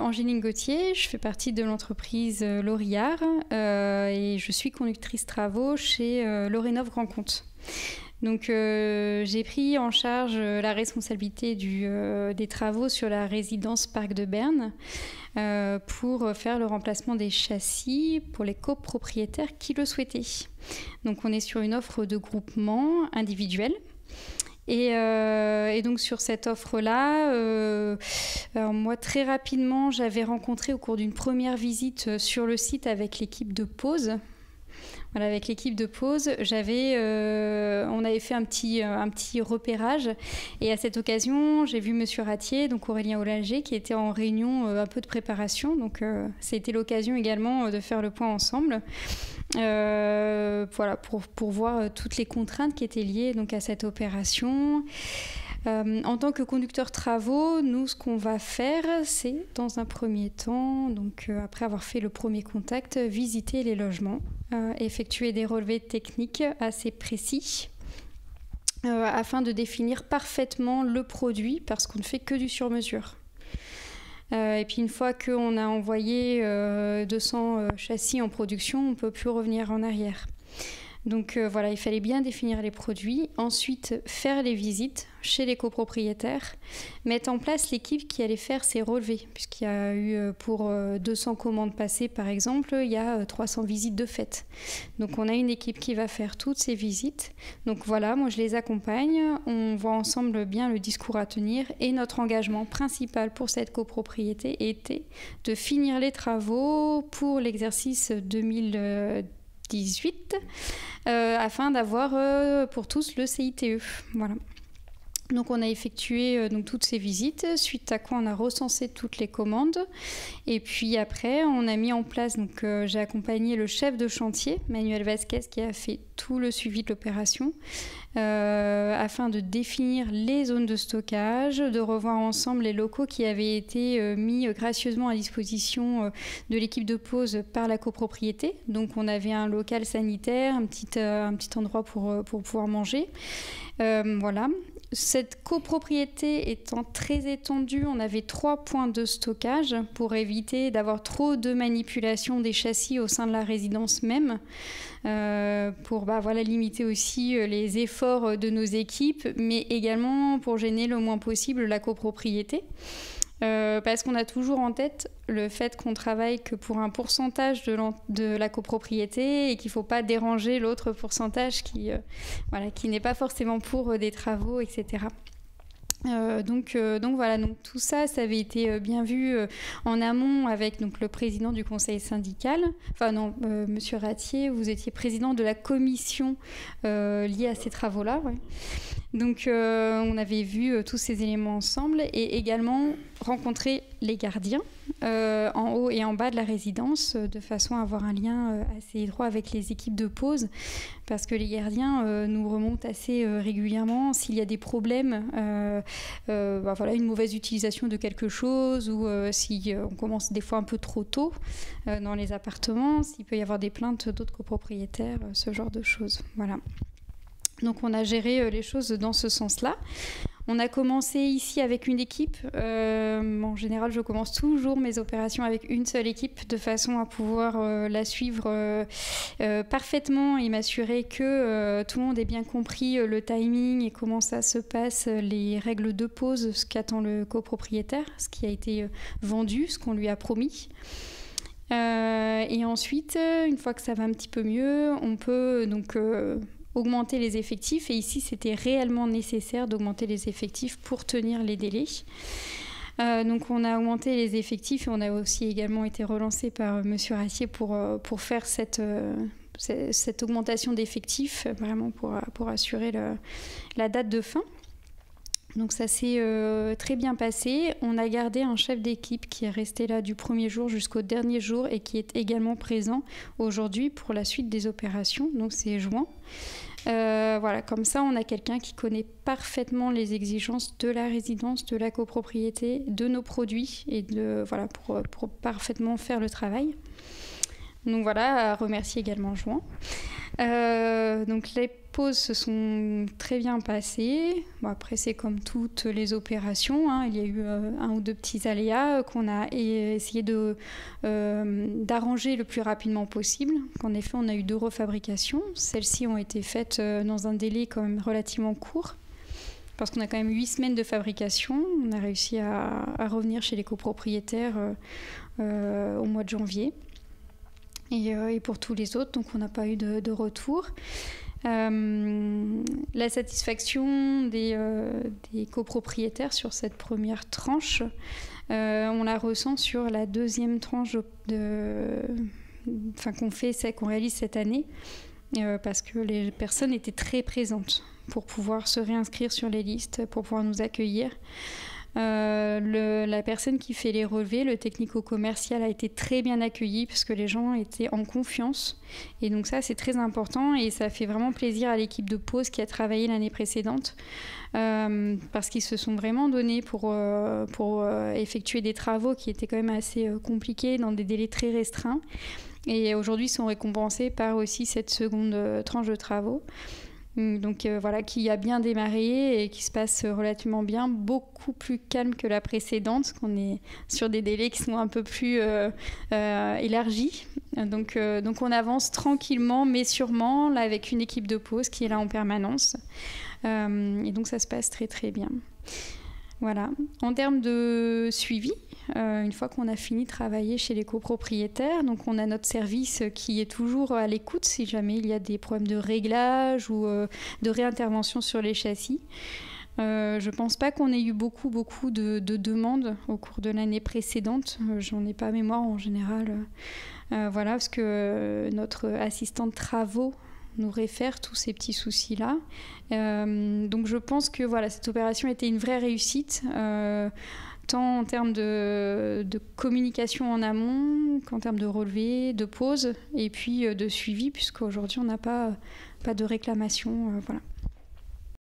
Angéline Gauthier, je fais partie de l'entreprise Lauriard et je suis conductrice travaux chez Lorénov Grand Compte. Donc j'ai pris en charge la responsabilité des travaux sur la résidence Parc de Berne pour faire le remplacement des châssis pour les copropriétaires qui le souhaitaient. Donc on est sur une offre de groupement individuel. Et donc sur cette offre-là, moi très rapidement, j'avais rencontré au cours d'une première visite sur le site avec l'équipe de Pose. Voilà, avec l'équipe de Pose, on avait fait un petit repérage. Et à cette occasion, j'ai vu Monsieur Ratier, donc Aurélien Hollanger, qui était en réunion un peu de préparation. Donc c'était l'occasion également de faire le point ensemble. Voilà, pour voir toutes les contraintes qui étaient liées donc, à cette opération. En tant que conducteur travaux, nous, ce qu'on va faire, c'est, dans un premier temps, donc après avoir fait le premier contact, visiter les logements, effectuer des relevés techniques assez précis, afin de définir parfaitement le produit, parce qu'on ne fait que du sur-mesure. Et puis une fois qu'on a envoyé 200 châssis en production, on ne peut plus revenir en arrière. Donc voilà, il fallait bien définir les produits, ensuite faire les visites chez les copropriétaires, mettre en place l'équipe qui allait faire ces relevés, puisqu'il y a eu pour 200 commandes passées par exemple, il y a 300 visites de fait. Donc on a une équipe qui va faire toutes ces visites. Donc voilà, moi je les accompagne, on voit ensemble bien le discours à tenir et notre engagement principal pour cette copropriété était de finir les travaux pour l'exercice 2018 afin d'avoir pour tous le CITE. Voilà. Donc on a effectué donc, toutes ces visites, suite à quoi on a recensé toutes les commandes. Et puis après, on a mis en place, donc j'ai accompagné le chef de chantier, Manuel Vasquez, qui a fait tout le suivi de l'opération, afin de définir les zones de stockage, de revoir ensemble les locaux qui avaient été mis gracieusement à disposition de l'équipe de Pose par la copropriété. Donc on avait un local sanitaire, un petit endroit pour pouvoir manger. Voilà. Cette copropriété étant très étendue, on avait 3 points de stockage pour éviter d'avoir trop de manipulation des châssis au sein de la résidence même, pour voilà, limiter aussi les efforts de nos équipes, mais également pour gêner le moins possible la copropriété. Parce qu'on a toujours en tête le fait qu'on travaille que pour un pourcentage de la copropriété et qu'il ne faut pas déranger l'autre pourcentage qui n'est pas forcément pour des travaux, etc. Donc voilà, donc tout ça avait été bien vu en amont avec donc, le président du conseil syndical. Enfin non, Monsieur Ratier, vous étiez président de la commission liée à ces travaux-là. Ouais. Donc on avait vu tous ces éléments ensemble et également rencontrer les gardiens en haut et en bas de la résidence de façon à avoir un lien assez étroit avec les équipes de Pose parce que les gardiens nous remontent assez régulièrement s'il y a des problèmes, voilà, une mauvaise utilisation de quelque chose ou si on commence des fois un peu trop tôt dans les appartements, s'il peut y avoir des plaintes d'autres copropriétaires, ce genre de choses. Voilà. Donc on a géré les choses dans ce sens-là. On a commencé ici avec une équipe. En général, je commence toujours mes opérations avec une seule équipe de façon à pouvoir la suivre parfaitement et m'assurer que tout le monde ait bien compris le timing et comment ça se passe, les règles de pause, ce qu'attend le copropriétaire, ce qui a été vendu, ce qu'on lui a promis. Et ensuite, une fois que ça va un petit peu mieux, on peut donc augmenter les effectifs. Et ici, c'était réellement nécessaire d'augmenter les effectifs pour tenir les délais. Donc, on a augmenté les effectifs et on a aussi également été relancé par Monsieur Ratier pour faire cette augmentation d'effectifs, vraiment pour assurer la date de fin. Donc ça s'est très bien passé. On a gardé un chef d'équipe qui est resté là du premier jour jusqu'au dernier jour et qui est également présent aujourd'hui pour la suite des opérations. Donc c'est juin. Voilà, comme ça on a quelqu'un qui connaît parfaitement les exigences de la résidence, de la copropriété, de nos produits et pour parfaitement faire le travail. Donc voilà, à remercier également Juan. Donc les pauses se sont très bien passées. Bon, après, c'est comme toutes les opérations, hein. Il y a eu un ou deux petits aléas qu'on a essayé d'arranger le plus rapidement possible. En effet, on a eu 2 refabrications. Celles-ci ont été faites dans un délai quand même relativement court, parce qu'on a quand même 8 semaines de fabrication. On a réussi à revenir chez les copropriétaires au mois de janvier. Et pour tous les autres, donc on n'a pas eu de retour. La satisfaction des copropriétaires sur cette première tranche, on la ressent sur la deuxième tranche qu'on réalise cette année, parce que les personnes étaient très présentes pour pouvoir se réinscrire sur les listes, pour pouvoir nous accueillir. La personne qui fait les relevés, le technico-commercial, a été très bien accueilli parce que les gens étaient en confiance. Et donc ça, c'est très important et ça fait vraiment plaisir à l'équipe de pause qui a travaillé l'année précédente, parce qu'ils se sont vraiment donnés pour effectuer des travaux qui étaient quand même assez compliqués dans des délais très restreints. Et aujourd'hui, ils sont récompensés par aussi cette seconde tranche de travaux. Donc voilà, qui a bien démarré et qui se passe relativement bien, beaucoup plus calme que la précédente, qu'on est sur des délais qui sont un peu plus élargis. Donc on avance tranquillement mais sûrement, là, avec une équipe de pause qui est là en permanence. Et donc ça se passe très très bien. Voilà. En termes de suivi, une fois qu'on a fini de travailler chez les copropriétaires, donc on a notre service qui est toujours à l'écoute si jamais il y a des problèmes de réglage ou de réintervention sur les châssis. Je ne pense pas qu'on ait eu beaucoup de demandes au cours de l'année précédente. J'en ai pas mémoire en général. Voilà, parce que notre assistant de travaux nous réfère tous ces petits soucis-là. Donc je pense que voilà, cette opération a été une vraie réussite, tant en termes de communication en amont qu'en termes de relevé, de pause et puis de suivi, puisqu'aujourd'hui on n'a pas de réclamation. Voilà.